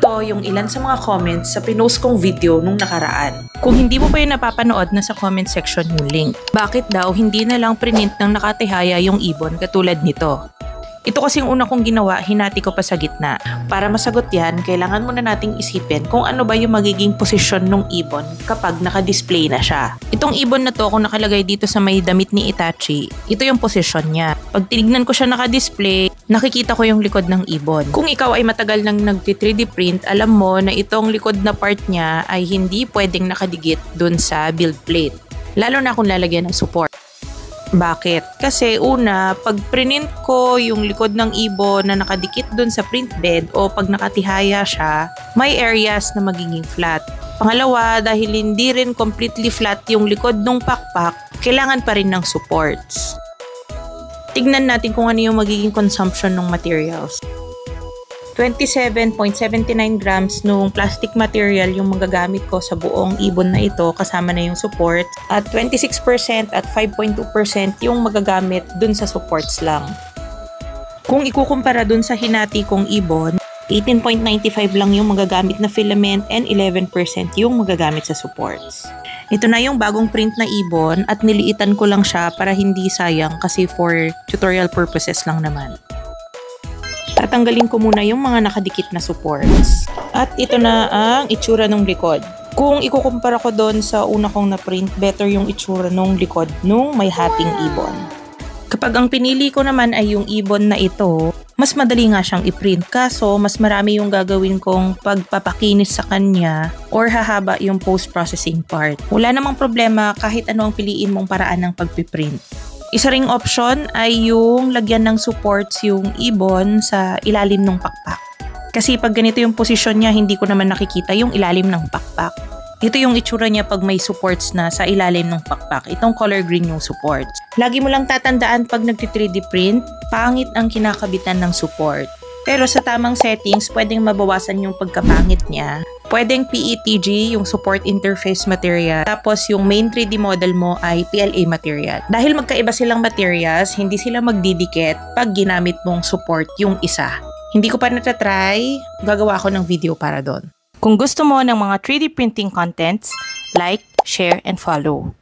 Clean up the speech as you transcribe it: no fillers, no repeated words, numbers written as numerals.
Ito yung ilan sa mga comments sa pinost kong video nung nakaraan. Kung hindi mo pa yung napapanood, na sa comment section yung link. Bakit daw hindi na lang print ng nakatihaya yung ibon katulad nito? Ito kasing una kong ginawa, hinati ko pa sa gitna. Para masagot yan, kailangan muna nating isipin kung ano ba yung magiging posisyon ng ibon kapag naka-display na siya. Itong ibon na to, kung nakalagay dito sa may damit ni Itachi, ito yung posisyon niya. Pag tinignan ko siya naka-display, nakikita ko yung likod ng ibon. Kung ikaw ay matagal nang nag-3D print, alam mo na itong likod na part niya ay hindi pwedeng nakadikit dun sa build plate. Lalo na kung lalagyan ng support. Bakit? Kasi una, pag print ko yung likod ng ibon na nakadikit dun sa print bed o pag nakatihaya siya, may areas na magiging flat. Pangalawa, dahil hindi rin completely flat yung likod ng pakpak, kailangan pa rin ng supports. Tignan natin kung ano yung magiging consumption ng materials. 27.79 grams nung plastic material yung magagamit ko sa buong ibon na ito kasama na yung support at 26% at 5.2% yung magagamit dun sa supports lang. Kung ikukumpara dun sa hinati kong ibon, 18.95 lang yung magagamit na filament and 11% yung magagamit sa supports. Ito na yung bagong print na ibon at niliitan ko lang siya para hindi sayang kasi for tutorial purposes lang naman. Tatanggalin ko muna yung mga nakadikit na supports. At ito na ang itsura ng likod. Kung ikukumpara ko doon sa una kong na-print, better yung itsura ng likod nung may hating ibon. Kapag ang pinili ko naman ay yung ibon na ito, mas madali nga siyang i-print kaso mas marami yung gagawin kong pagpapakinis sa kanya or hahaba yung post-processing part. Wala namang problema kahit ano ang piliin mong paraan ng pagpiprint. Isa ring option ay yung lagyan ng supports yung ibon sa ilalim ng pakpak. Kasi pag ganito yung posisyon niya, hindi ko naman nakikita yung ilalim ng pakpak. Ito yung itsura niya pag may supports na sa ilalim ng pakpak. Itong color green yung supports. Lagi mo lang tatandaan pag nag-3D print, pangit ang kinakabitan ng support. Pero sa tamang settings, pwedeng mabawasan yung pagkapangit niya. Pwedeng PETG, yung support interface material. Tapos yung main 3D model mo ay PLA material. Dahil magkaiba silang materials, hindi sila magdidikit pag ginamit mong support yung isa. Hindi ko pa natatry, gagawa ako ng video para doon. Kung gusto mo ng mga 3D printing contents, like, share, and follow.